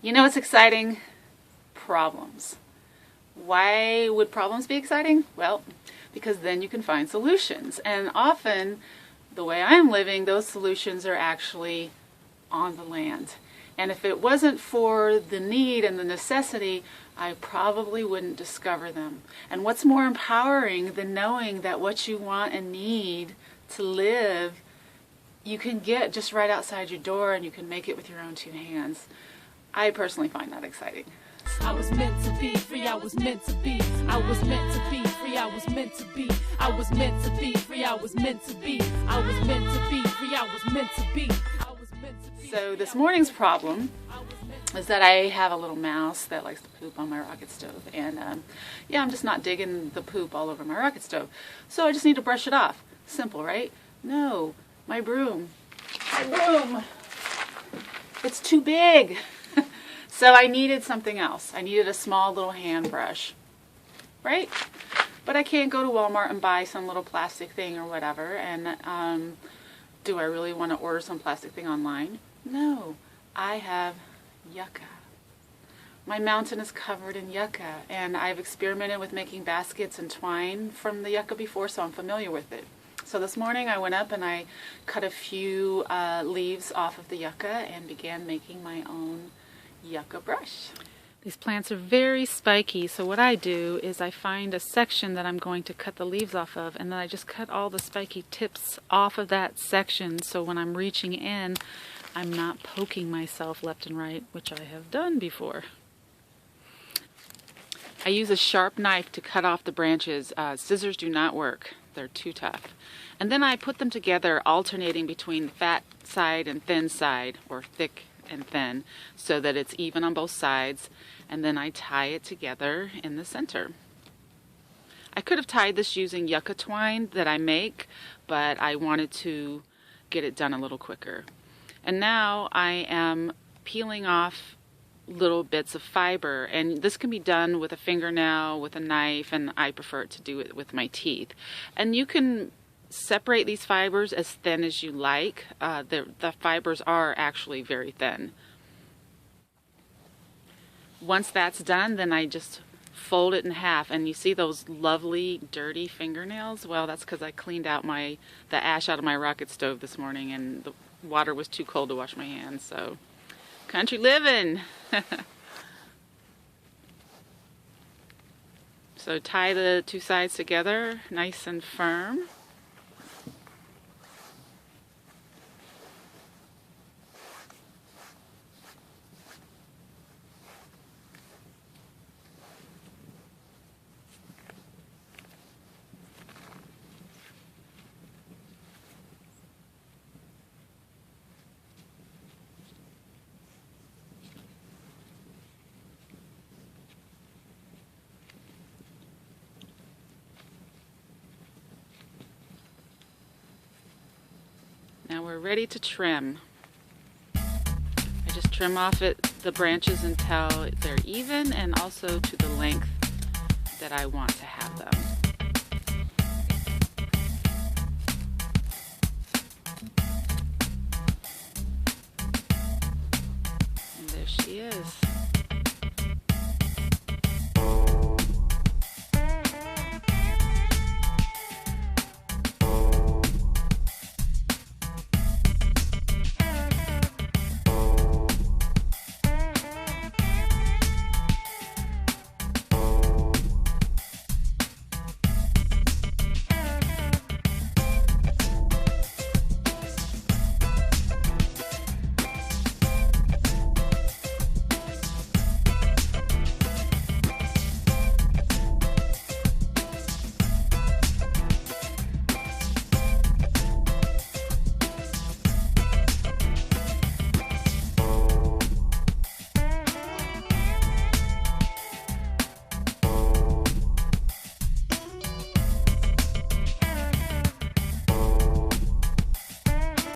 You know what's exciting? Problems. Why would problems be exciting? Well, because then you can find solutions. And often, the way I'm living, those solutions are actually on the land. And if it wasn't for the need and the necessity, I probably wouldn't discover them. And what's more empowering than knowing that what you want and need to live, you can get just right outside your door, and you can make it with your own two hands. I personally find that exciting. I was meant to be free, I was meant to be. I was meant to be free, I was meant to be. I was meant to be free, I was meant to be. I was meant to be free, I was meant to be. So this morning's problem is that I have a little mouse that likes to poop on my rocket stove. And yeah, I'm just not digging the poop all over my rocket stove. So I just need to brush it off. Simple, right? No, my broom. My broom. It's too big. So I needed something else. I needed a small little hand brush, right? But I can't go to Walmart and buy some little plastic thing or whatever. And do I really want to order some plastic thing online? No, I have yucca. My mountain is covered in yucca, and I've experimented with making baskets and twine from the yucca before, so I'm familiar with it. So this morning I went up and I cut a few leaves off of the yucca and began making my own yucca brush. These plants are very spiky, so what I do is I find a section that I'm going to cut the leaves off of, and then I just cut all the spiky tips off of that section, so when I'm reaching in, I'm not poking myself left and right, which I have done before. I use a sharp knife to cut off the branches. Scissors do not work. They're too tough. And then I put them together, alternating between fat side and thin side, or thick and thin, so that it's even on both sides, and then I tie it together in the center. I could have tied this using yucca twine that I make, but I wanted to get it done a little quicker. And now I am peeling off little bits of fiber, and this can be done with a fingernail, with a knife, and I prefer to do it with my teeth. And you can separate these fibers as thin as you like. The fibers are actually very thin. Once that's done, then I just fold it in half, and you see those lovely dirty fingernails? Well, that's because I cleaned out the ash out of my rocket stove this morning, and the water was too cold to wash my hands, so country living. So tie the two sides together nice and firm. Now we're ready to trim. I just trim off the branches until they're even, and also to the length that I want to have them. And there she is.